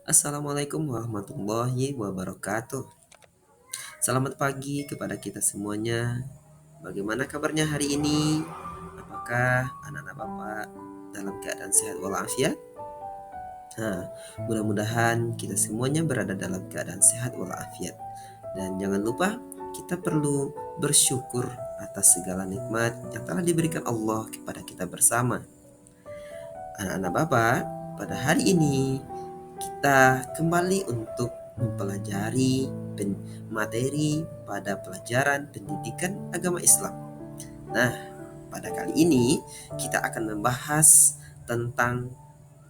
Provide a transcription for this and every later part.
Assalamualaikum warahmatullahi wabarakatuh. Selamat pagi kepada kita semuanya. Bagaimana kabarnya hari ini? Apakah anak-anak Bapak dalam keadaan sehat walafiat? Nah, mudah-mudahan kita semuanya berada dalam keadaan sehat walafiat. Dan jangan lupa kita perlu bersyukur atas segala nikmat yang telah diberikan Allah kepada kita bersama. Anak-anak Bapak, pada hari ini kita kembali untuk mempelajari materi pada pelajaran pendidikan agama Islam. Nah, pada kali ini kita akan membahas tentang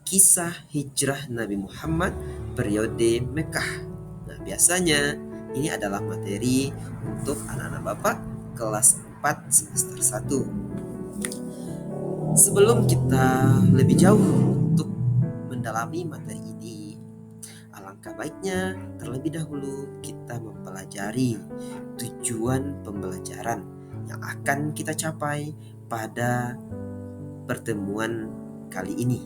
kisah hijrah Nabi Muhammad periode Mekah. Nah, biasanya ini adalah materi untuk anak-anak Bapak kelas 4 semester 1. Sebelum kita lebih jauh untuk mendalami materi ini, alangkah baiknya terlebih dahulu kita mempelajari tujuan pembelajaran yang akan kita capai pada pertemuan kali ini.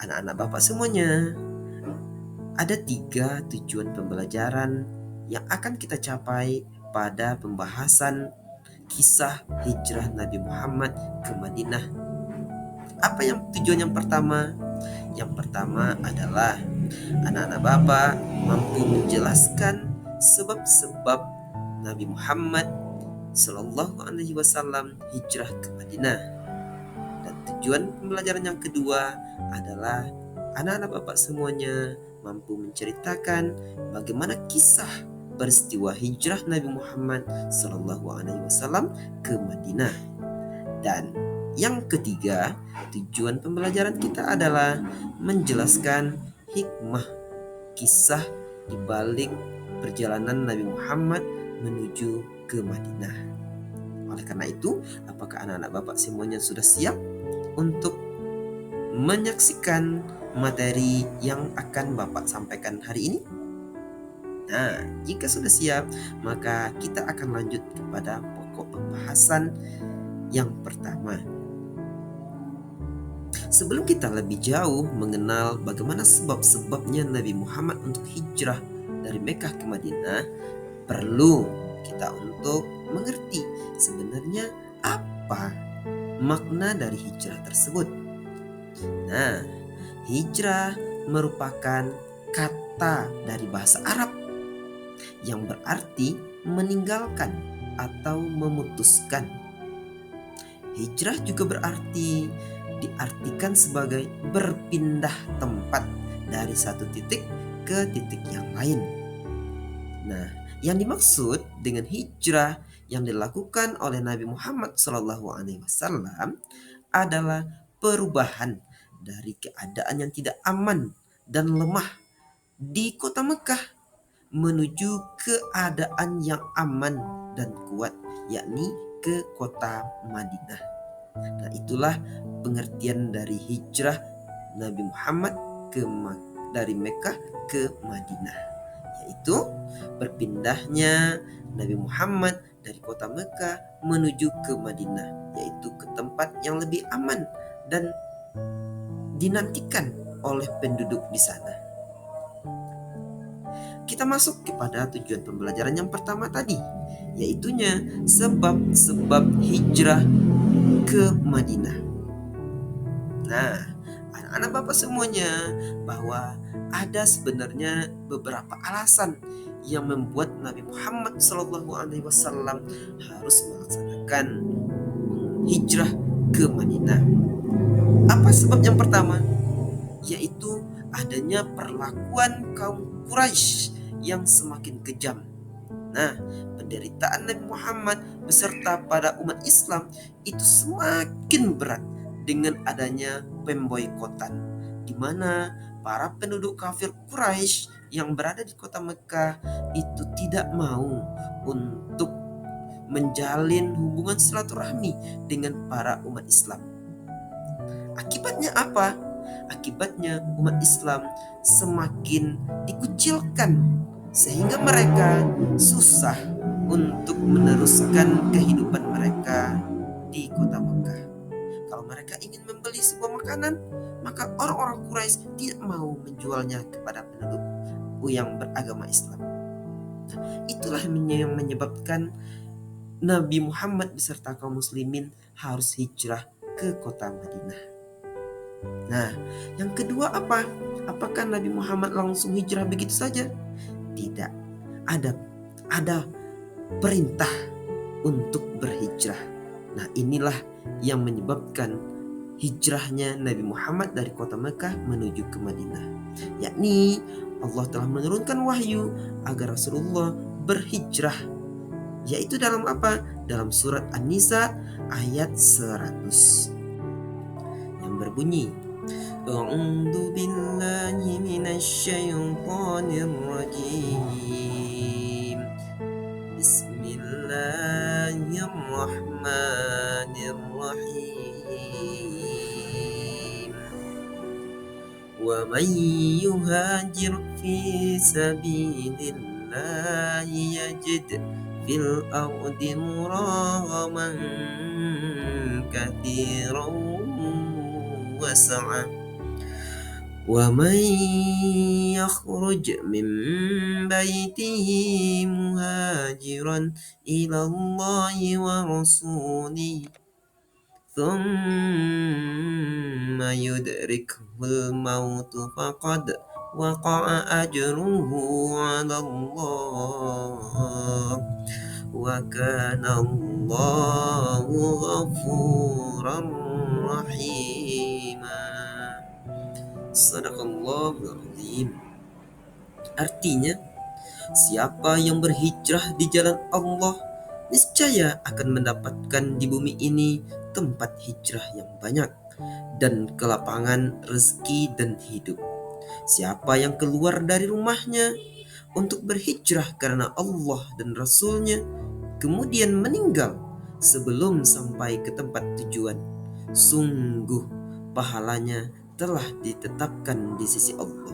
Anak-anak Bapak semuanya, ada 3 tujuan pembelajaran yang akan kita capai pada pembahasan kisah hijrah Nabi Muhammad ke Madinah. Apa yang tujuan yang pertama? Yang pertama adalah anak-anak Bapak mampu menjelaskan sebab-sebab Nabi Muhammad Shallallahu Alaihi Wasallam hijrah ke Madinah. Dan tujuan pembelajaran yang kedua adalah anak-anak Bapak semuanya mampu menceritakan bagaimana kisah peristiwa hijrah Nabi Muhammad Shallallahu Alaihi Wasallam ke Madinah. Dan yang ketiga, tujuan pembelajaran kita adalah menjelaskan hikmah kisah di balik perjalanan Nabi Muhammad menuju ke Madinah. Oleh karena itu, apakah anak-anak Bapak semuanya sudah siap untuk menyaksikan materi yang akan Bapak sampaikan hari ini? Nah, jika sudah siap, maka kita akan lanjut kepada pokok pembahasan yang pertama. Sebelum kita lebih jauh mengenal bagaimana sebab-sebabnya Nabi Muhammad untuk hijrah dari Mekah ke Madinah, perlu kita untuk mengerti sebenarnya apa makna dari hijrah tersebut. Nah, hijrah merupakan kata dari bahasa Arab yang berarti meninggalkan atau memutuskan. Hijrah juga berarti diartikan sebagai berpindah tempat dari satu titik ke titik yang lain. Nah, yang dimaksud dengan hijrah yang dilakukan oleh Nabi Muhammad SAW adalah perubahan dari keadaan yang tidak aman dan lemah di kota Mekah menuju keadaan yang aman dan kuat, yakni ke kota Madinah. Nah, itulah pengertian dari hijrah Nabi Muhammad dari Mekah ke Madinah, yaitu berpindahnya Nabi Muhammad dari kota Mekah menuju ke Madinah, yaitu ke tempat yang lebih aman dan dinantikan oleh penduduk di sana. Kita masuk kepada tujuan pembelajaran yang pertama tadi, yaitunya sebab-sebab hijrah ke Madinah. Nah, anak-anak Bapak semuanya, bahwa ada sebenarnya beberapa alasan yang membuat Nabi Muhammad SAW harus melaksanakan hijrah ke Madinah. Apa sebab yang pertama? Yaitu adanya perlakuan kaum Quraisy yang semakin kejam. Nah, penderitaan Nabi Muhammad beserta pada umat Islam itu semakin berat dengan adanya pemboikotan, di mana para penduduk kafir Quraisy yang berada di kota Mekah itu tidak mau untuk menjalin hubungan silaturahmi dengan para umat Islam. Akibatnya apa? Akibatnya umat Islam semakin dikucilkan sehingga mereka susah untuk meneruskan kehidupan mereka di kota Mekah. Kalau mereka ingin membeli sebuah makanan, maka orang-orang Quraisy tidak mau menjualnya kepada penduduk yang beragama Islam. Itulah yang menyebabkan Nabi Muhammad beserta kaum muslimin harus hijrah ke kota Madinah. Nah, yang kedua apa? Apakah Nabi Muhammad langsung hijrah begitu saja? Tidak. Ada perintah untuk berhijrah. Nah, inilah yang menyebabkan hijrahnya Nabi Muhammad dari kota Mekah menuju ke Madinah. Yakni Allah telah menurunkan wahyu agar Rasulullah berhijrah. Yaitu dalam apa? Dalam surat An-Nisa ayat 100 yang berbunyi, A'udzu billahi minasyaitonir rajim. Bismillahirrahmanirrahim. Wa man yuhajir fi sabilillahi yajid fil ardi muragaman katsiran wa sa'ah. Wa man yakhruj min baitihi muhajiran ila Allahi wa rasulihi thumma yudrikuhul mautu faqad waqa'a ajruhu 'ala Allah wa kana Allahu ghafuran rahima. Sadaqallahul azim. Artinya, siapa yang berhijrah di jalan Allah niscaya akan mendapatkan di bumi ini tempat hijrah yang banyak dan kelapangan rezeki dan hidup. Siapa yang keluar dari rumahnya untuk berhijrah karena Allah dan Rasulnya, kemudian meninggal sebelum sampai ke tempat tujuan, sungguh pahalanya telah ditetapkan di sisi Allah.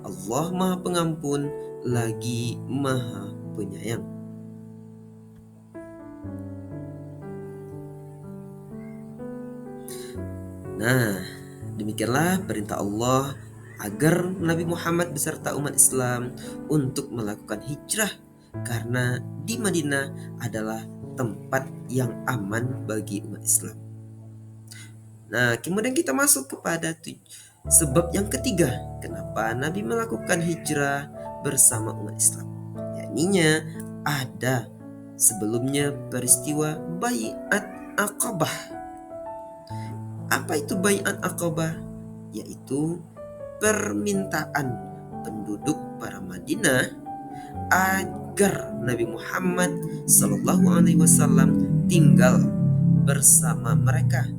Allah Maha Pengampun lagi Maha Penyayang. Nah, demikianlah perintah Allah agar Nabi Muhammad beserta umat Islam untuk melakukan hijrah karena di Madinah adalah tempat yang aman bagi umat Islam. Nah, kemudian kita masuk kepada sebab yang ketiga kenapa Nabi melakukan hijrah bersama umat Islam. Yakninya ada sebelumnya peristiwa Bai'at Aqabah. Apa itu Bai'at Aqabah? Yaitu permintaan penduduk para Madinah agar Nabi Muhammad SAW tinggal bersama mereka,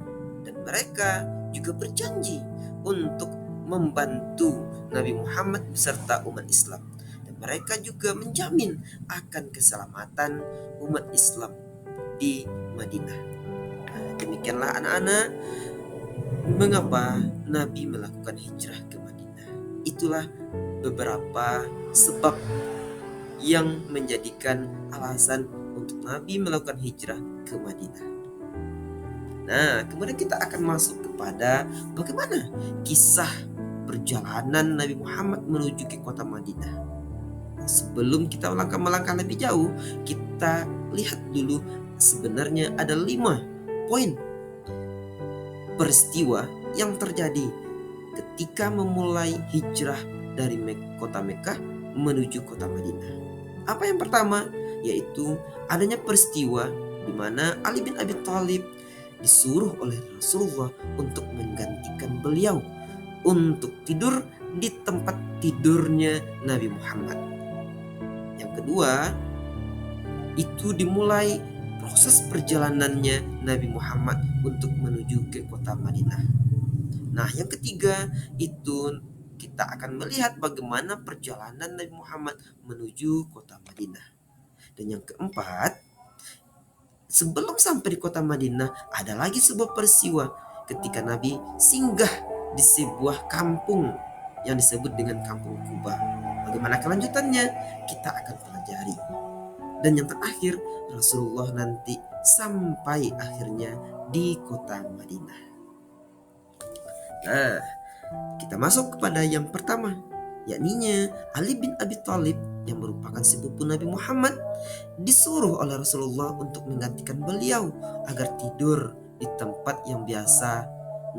dan mereka juga berjanji untuk membantu Nabi Muhammad beserta umat Islam, dan mereka juga menjamin akan keselamatan umat Islam di Madinah. Nah, demikianlah anak-anak mengapa Nabi melakukan hijrah ke Madinah. Itulah beberapa sebab yang menjadikan alasan untuk Nabi melakukan hijrah ke Madinah. Nah, kemudian kita akan masuk kepada bagaimana kisah perjalanan Nabi Muhammad menuju ke kota Madinah. Sebelum kita melangkah lebih jauh, kita lihat dulu sebenarnya ada 5 poin peristiwa yang terjadi ketika memulai hijrah dari kota Mekah menuju kota Madinah. Apa yang pertama? Yaitu adanya peristiwa di mana Ali bin Abi Thalib disuruh oleh Rasulullah untuk menggantikan beliau untuk tidur di tempat tidurnya Nabi Muhammad. Yang kedua, itu dimulai proses perjalanannya Nabi Muhammad untuk menuju ke kota Madinah. Nah, yang ketiga itu kita akan melihat bagaimana perjalanan Nabi Muhammad menuju kota Madinah. Dan yang keempat, sebelum sampai di kota Madinah ada lagi sebuah peristiwa ketika Nabi singgah di sebuah kampung yang disebut dengan Kampung Quba. Bagaimana kelanjutannya kita akan pelajari. Dan yang terakhir, Rasulullah nanti sampai akhirnya di kota Madinah. Nah, Kita masuk kepada yang pertama, yakninya Ali bin Abi Thalib yang merupakan sepupu Nabi Muhammad, disuruh oleh Rasulullah untuk menggantikan beliau agar tidur di tempat yang biasa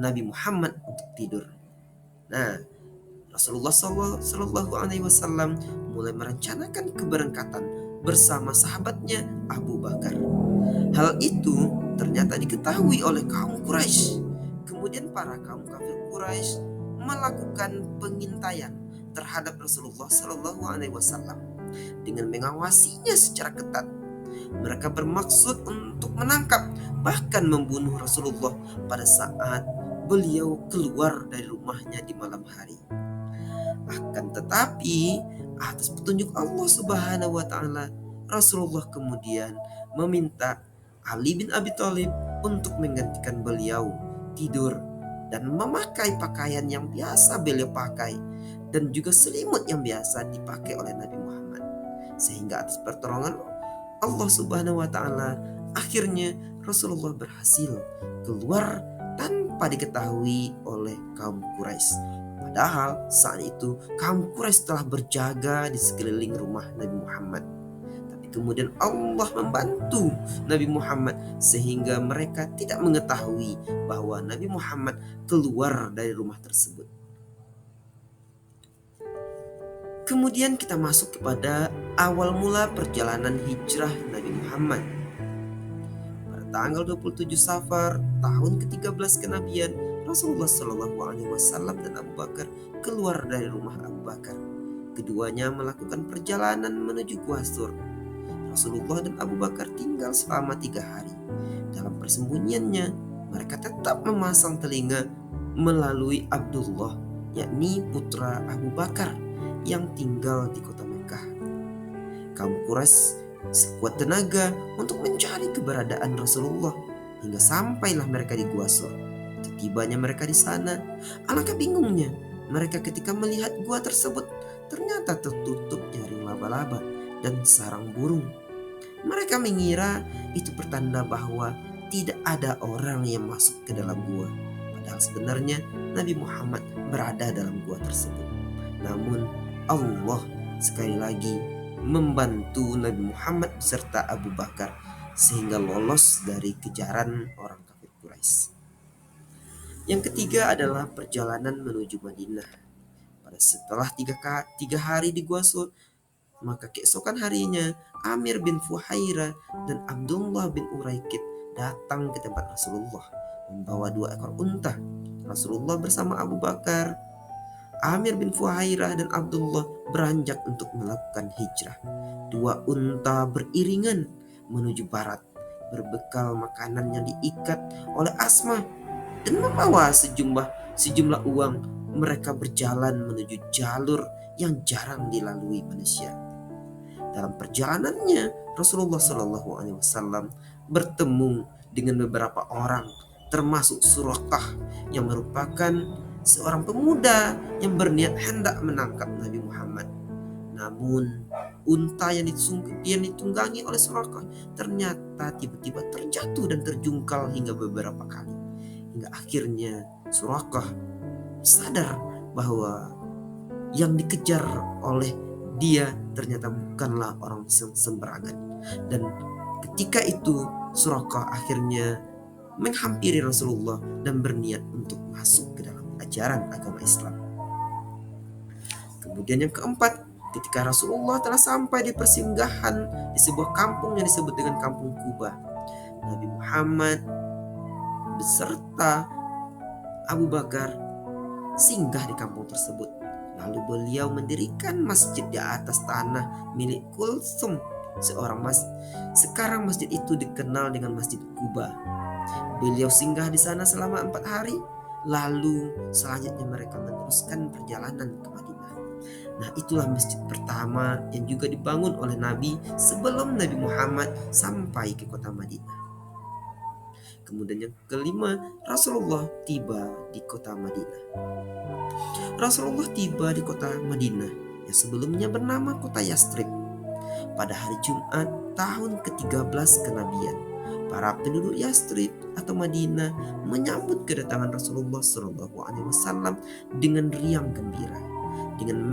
Nabi Muhammad untuk tidur. Nah, Rasulullah Shallallahu Alaihi Wasallam mulai merencanakan keberangkatan bersama sahabatnya Abu Bakar. Hal itu ternyata diketahui oleh kaum Quraisy. Kemudian para kaum kafir Quraisy melakukan pengintaian terhadap Rasulullah Shallallahu Alaihi Wasallam dengan mengawasinya secara ketat. Mereka bermaksud untuk menangkap bahkan membunuh Rasulullah pada saat beliau keluar dari rumahnya di malam hari. Akan tetapi atas petunjuk Allah Subhanahu wa taala, Rasulullah kemudian meminta Ali bin Abi Thalib untuk menggantikan beliau tidur dan memakai pakaian yang biasa beliau pakai dan juga selimut yang biasa dipakai oleh Nabi Muhammad. Sehingga atas pertolongan Allah Subhanahu wa taala, akhirnya Rasulullah berhasil keluar tanpa diketahui oleh kaum Quraisy. Padahal saat itu kaum Quraisy telah berjaga di sekeliling rumah Nabi Muhammad. Tapi kemudian Allah membantu Nabi Muhammad sehingga mereka tidak mengetahui bahwa Nabi Muhammad keluar dari rumah tersebut. Kemudian kita masuk kepada awal mula perjalanan hijrah Nabi Muhammad. Pada tanggal 27 Safar tahun ke-13 kenabian, Rasulullah Shallallahu Alaihi Wasallam dan Abu Bakar keluar dari rumah Abu Bakar. Keduanya melakukan perjalanan menuju Gua Sur. Rasulullah dan Abu Bakar tinggal selama 3 hari. Dalam persembunyiannya, mereka tetap memasang telinga melalui Abdullah, yakni putra Abu Bakar yang tinggal di kota Mekah. Kaum Quraisy sekuat tenaga untuk mencari keberadaan Rasulullah hingga sampailah mereka di Gua Sur. Tibanya mereka di sana, alangkah bingungnya mereka ketika melihat gua tersebut ternyata tertutup jaring laba-laba dan sarang burung. Mereka mengira itu pertanda bahwa tidak ada orang yang masuk ke dalam gua. Padahal sebenarnya Nabi Muhammad berada dalam gua tersebut. Namun Allah sekali lagi membantu Nabi Muhammad beserta Abu Bakar sehingga lolos dari kejaran orang kafir Quraisy. Yang ketiga adalah perjalanan menuju Madinah. Pada setelah 3 hari di Gua Sur, maka keesokan harinya Amir bin Fuhairah dan Abdullah bin Uraikid datang ke tempat Rasulullah membawa 2 ekor unta. Rasulullah bersama Abu Bakar, Amir bin Fuhairah dan Abdullah beranjak untuk melakukan hijrah. 2 unta beriringan menuju barat, berbekal makanan yang diikat oleh Asma dan membawa sejumlah uang. Mereka berjalan menuju jalur yang jarang dilalui manusia. Dalam perjalanannya, Rasulullah Shallallahu Alaihi Wasallam bertemu dengan beberapa orang, termasuk Suraqah yang merupakan seorang pemuda yang berniat hendak menangkap Nabi Muhammad. Namun unta yang ditunggangi oleh Suraqah ternyata tiba-tiba terjatuh dan terjungkal hingga beberapa kali. Hingga akhirnya Suraqah sadar bahwa yang dikejar oleh dia ternyata bukanlah orang sembarangan. Dan ketika itu Suraqah akhirnya menghampiri Rasulullah dan berniat untuk masuk ke dalam ajaran agama Islam. Kemudian yang keempat, ketika Rasulullah telah sampai di persinggahan di sebuah kampung yang disebut dengan Kampung Kuba, Nabi Muhammad beserta Abu Bakar singgah di kampung tersebut. Lalu beliau mendirikan masjid di atas tanah milik Kulsum, sekarang masjid itu dikenal dengan Masjid Kuba. Beliau singgah di sana selama 4 hari. Lalu selanjutnya mereka meneruskan perjalanan ke Madinah. Nah, itulah masjid pertama yang juga dibangun oleh Nabi sebelum Nabi Muhammad sampai ke kota Madinah. Kemudian yang kelima, Rasulullah tiba di kota Madinah. Rasulullah tiba di kota Madinah yang sebelumnya bernama kota Yastrib pada hari Jumat tahun ke-13 kenabian. Para penduduk Yastrib atau Madinah menyambut kedatangan Rasulullah SAW dengan riang gembira, dengan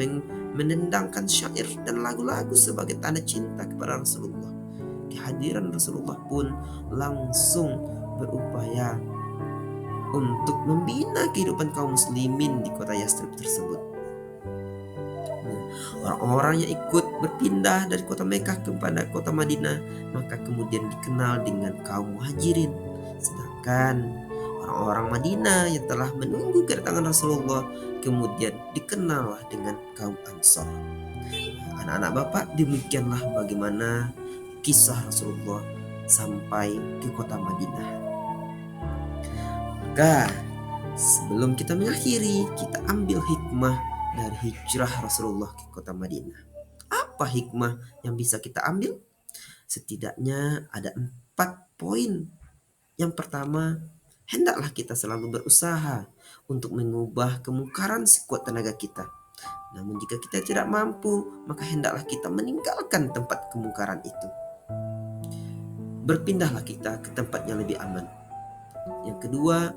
menendangkan syair dan lagu-lagu sebagai tanda cinta kepada Rasulullah. Kehadiran Rasulullah pun langsung berupaya untuk membina kehidupan kaum muslimin di kota Yastrib tersebut. Orang-orang yang ikut berpindah dari kota Mekah kepada kota Madinah maka kemudian dikenal dengan kaum muhajirin. Sedangkan orang-orang Madinah yang telah menunggu kedatangan Rasulullah kemudian dikenal dengan kaum Ansor. Anak-anak Bapak, demikianlah bagaimana kisah Rasulullah sampai ke kota Madinah. Maka sebelum kita mengakhiri, kita ambil hikmah dari hijrah Rasulullah ke kota Madinah. Apa hikmah yang bisa kita ambil? Setidaknya ada 4 poin. Yang pertama, hendaklah kita selalu berusaha untuk mengubah kemungkaran sekuat tenaga kita. Namun jika kita tidak mampu, maka hendaklah kita meninggalkan tempat kemungkaran itu. Berpindahlah kita ke tempat yang lebih aman. Yang kedua,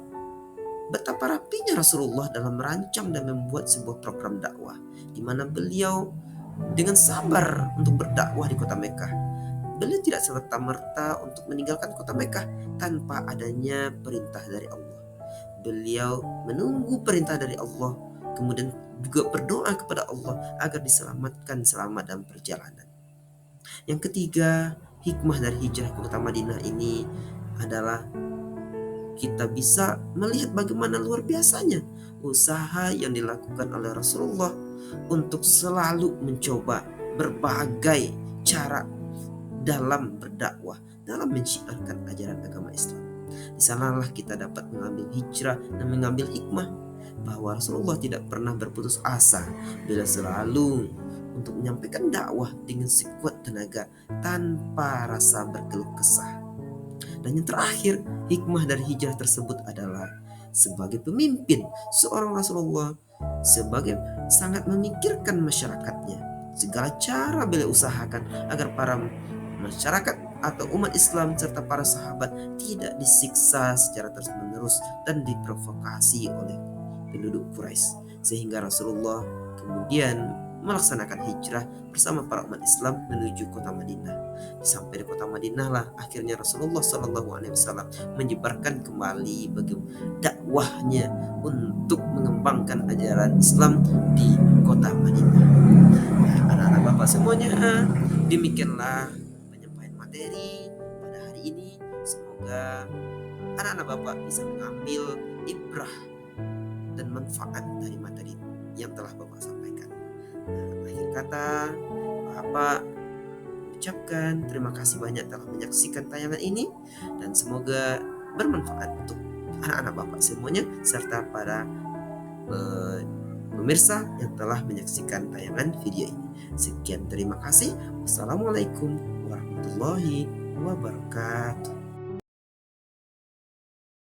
betapa rapinya Rasulullah dalam merancang dan membuat sebuah program dakwah, di mana beliau dengan sabar untuk berdakwah di kota Mekah. Beliau tidak serta-merta untuk meninggalkan kota Mekah tanpa adanya perintah dari Allah. Beliau menunggu perintah dari Allah, kemudian juga berdoa kepada Allah agar diselamatkan selama dalam perjalanan. Yang ketiga, hikmah dari hijrah ke kota Madinah ini adalah kita bisa melihat bagaimana luar biasanya usaha yang dilakukan oleh Rasulullah untuk selalu mencoba berbagai cara dalam berdakwah, dalam menciarkan ajaran agama Islam. Di sanalah kita dapat mengambil hijrah dan mengambil hikmah bahwa Rasulullah tidak pernah berputus asa. Beliau selalu untuk menyampaikan dakwah dengan sekuat tenaga tanpa rasa berkeluh kesah. Dan yang terakhir, hikmah dari hijrah tersebut adalah sebagai pemimpin, seorang Rasulullah sebagai sangat memikirkan masyarakatnya. Segala cara beliau usahakan agar para masyarakat atau umat Islam serta para sahabat tidak disiksa secara terus-menerus dan diprovokasi oleh penduduk Quraisy, sehingga Rasulullah kemudian melaksanakan hijrah bersama para umat Islam menuju kota Madinah. Sampai di kota Madinah lah akhirnya Rasulullah SAW menyebarkan kembali bagi dakwahnya untuk mengembangkan ajaran Islam di kota Madinah. Nah, anak-anak Bapak semuanya, demikianlah penyampaian materi pada hari ini. Semoga anak-anak Bapak bisa mengambil ibrah dan manfaat dari materi yang telah Bapak sampaikan. Nah, akhir kata, Bapak ucapkan terima kasih banyak telah menyaksikan tayangan ini dan semoga bermanfaat untuk anak-anak Bapak semuanya serta para pemirsa yang telah menyaksikan tayangan video ini. Sekian, terima kasih. Wassalamualaikum warahmatullahi wabarakatuh.